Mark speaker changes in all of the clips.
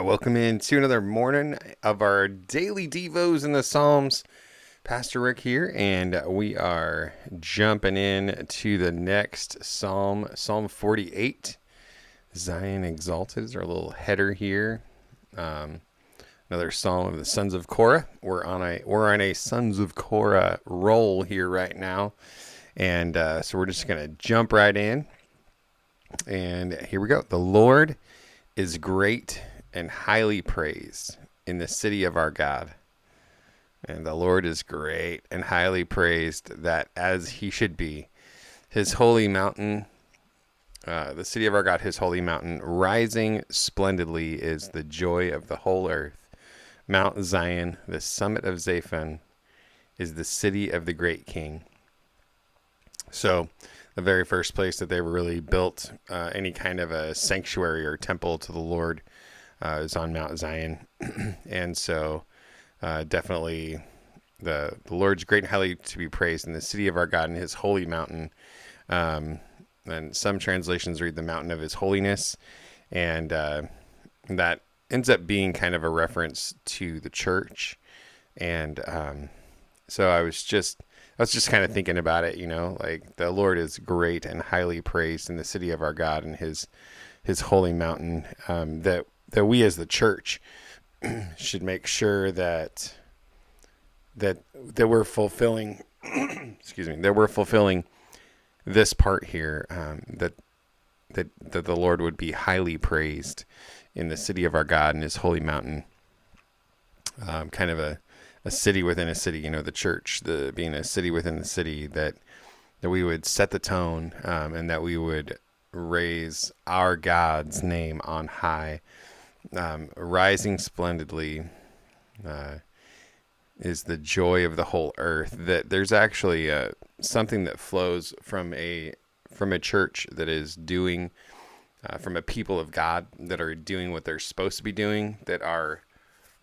Speaker 1: Welcome in to another morning of our daily Devos in the Psalms. Pastor Rick here, and we are jumping in to the next Psalm, Psalm 48. Zion Exalted is our little header here. Another Psalm of the Sons of Korah. We're on a Sons of Korah roll here right now, and so we're just gonna jump right in. And here we go. The Lord is great and highly praised in the city of our God. And the Lord is great and highly praised, that as he should be. His holy mountain, the city of our God, his holy mountain, rising splendidly is the joy of the whole earth. Mount Zion, the summit of Zaphon, is the city of the great king. So the very first place that they really built any kind of a sanctuary or temple to the Lord is on Mount Zion. And so definitely the Lord's great and highly to be praised in the city of our God and his holy mountain. And some translations read the mountain of his holiness. And that ends up being kind of a reference to the church. And so I was just kind of thinking about it, like the Lord is great and highly praised in the city of our God and his holy mountain, that we as the church should make sure that we're fulfilling, that we're fulfilling this part here, that the Lord would be highly praised in the city of our God and his holy mountain. Kind of a city within a city, the church, being a city within the city, that we would set the tone, and that we would raise our God's name on high. Rising splendidly is the joy of the whole earth. That there's actually something that flows from a church that is doing, from a people of God that are doing what they're supposed to be doing, that are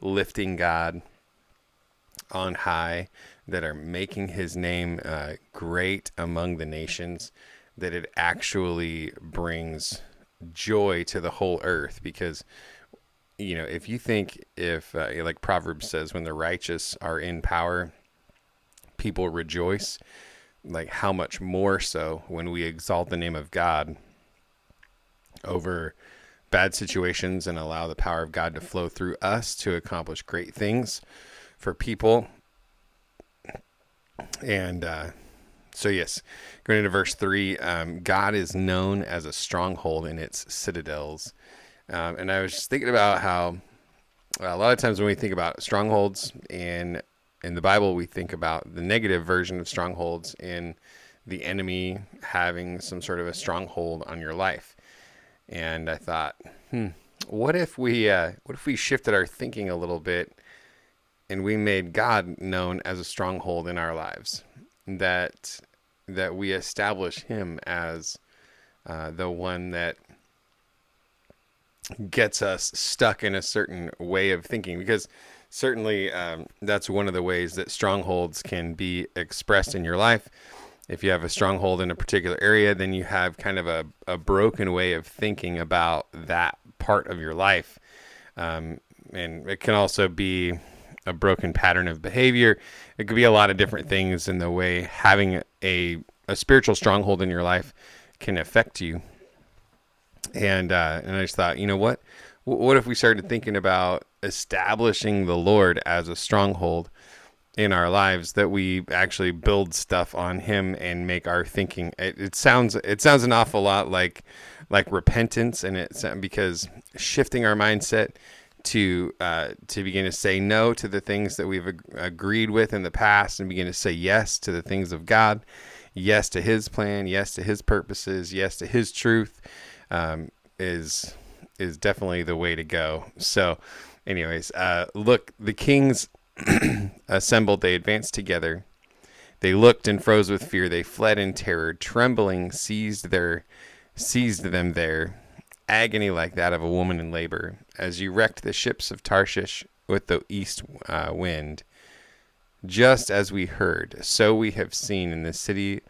Speaker 1: lifting God on high, that are making his name great among the nations, that it actually brings joy to the whole earth. Because if you think, like Proverbs says, when the righteous are in power, people rejoice. Like, how much more so when we exalt the name of God over bad situations and allow the power of God to flow through us to accomplish great things for people. And so yes, going into verse 3, God is known as a stronghold in its citadels. And I was just thinking about how a lot of times when we think about strongholds in the Bible, we think about the negative version of strongholds, in the enemy having some sort of a stronghold on your life. And I thought, what if we shifted our thinking a little bit, and we made God known as a stronghold in our lives, that we establish him as the one that gets us stuck in a certain way of thinking. Because certainly that's one of the ways that strongholds can be expressed in your life. If you have a stronghold in a particular area, then you have kind of a broken way of thinking about that part of your life. And it can also be a broken pattern of behavior. It could be a lot of different things in the way having a spiritual stronghold in your life can affect you. And I just thought, what if we started thinking about establishing the Lord as a stronghold in our lives, that we actually build stuff on him and make our thinking. It sounds an awful lot like repentance, and it's because shifting our mindset to begin to say no to the things that we've agreed with in the past, and begin to say yes to the things of God, yes to his plan, yes to his purposes, yes to his truth, is definitely the way to go. So anyways, look, the kings assembled, they advanced together. They looked and froze with fear. They fled in terror. Trembling seized them there. Agony like that of a woman in labor. As you wrecked the ships of Tarshish with the east wind. Just as we heard, so we have seen in the city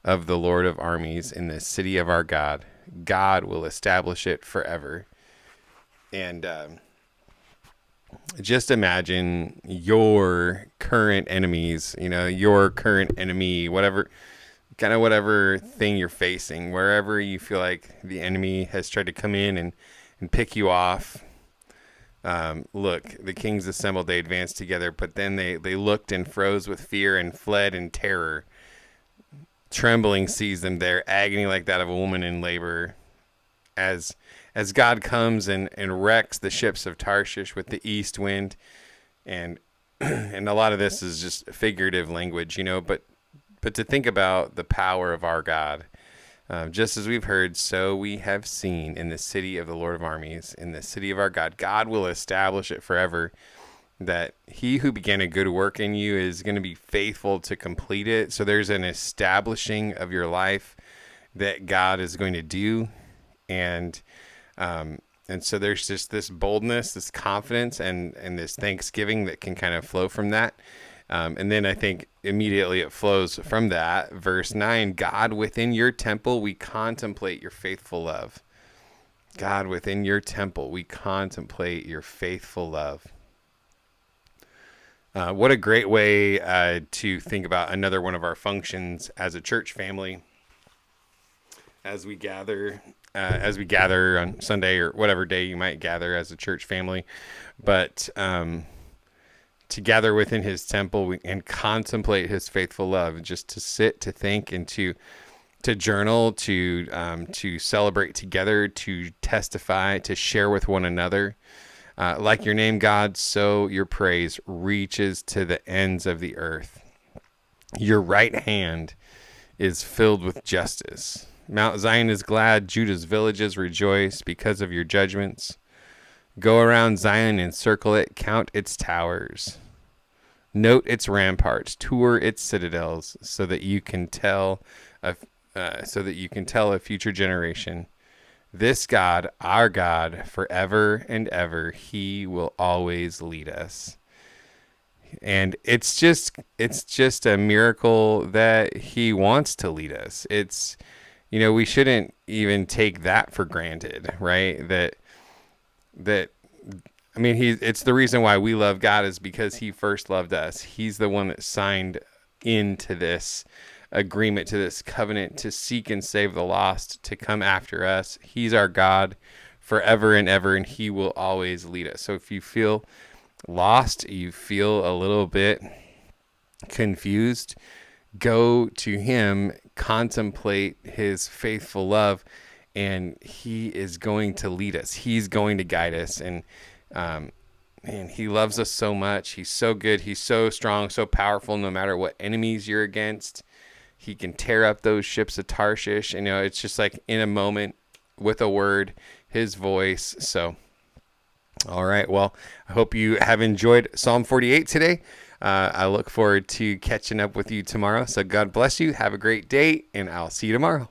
Speaker 1: of the Lord of armies, in the city of our God. God will establish it forever. And just imagine your current enemies, your current enemy, whatever thing you're facing, wherever you feel like the enemy has tried to come in and pick you off. Look, the kings assembled, they advanced together, but then they looked and froze with fear and fled in terror. Trembling seized them there, agony like that of a woman in labor. As God comes and wrecks the ships of Tarshish with the east wind, and and a lot of this is just figurative language, but to think about the power of our God. Just as we've heard, so we have seen in the city of the Lord of armies, in the city of our God. God will establish it forever, that he who began a good work in you is going to be faithful to complete it. So there's an establishing of your life that God is going to do. And so there's just this boldness, this confidence, and this thanksgiving that can kind of flow from that. And then I think immediately it flows from that. Verse 9, God, within your temple, we contemplate your faithful love. God, within your temple, we contemplate your faithful love. What a great way to think about another one of our functions as a church family. As we gather on Sunday or whatever day you might gather as a church family, but to gather within his temple and contemplate his faithful love, just to sit, to think, and to journal, to celebrate together, to testify, to share with one another. Like your name, God, so your praise reaches to the ends of the earth. Your right hand is filled with justice. Mount Zion is glad, Judah's villages rejoice because of your judgments. Go around Zion and circle it, count its towers. Note its ramparts, tour its citadels, so that you can tell a future generation. This God, our God, forever and ever, he will always lead us. And it's just a miracle that he wants to lead us. It's, we shouldn't even take that for granted, right? It's the reason why we love God is because he first loved us. He's the one that signed into this agreement, to this covenant, to seek and save the lost, to come after us. He's our God forever and ever, and he will always lead us. So if you feel lost, you feel a little bit confused, go to him, contemplate his faithful love, and he is going to lead us. He's going to guide us. And he loves us so much. He's so good. He's so strong, so powerful. No matter what enemies you're against, he can tear up those ships of Tarshish. And, it's just like in a moment with a word, his voice. So, all right. Well, I hope you have enjoyed Psalm 48 today. I look forward to catching up with you tomorrow. So God bless you. Have a great day, and I'll see you tomorrow.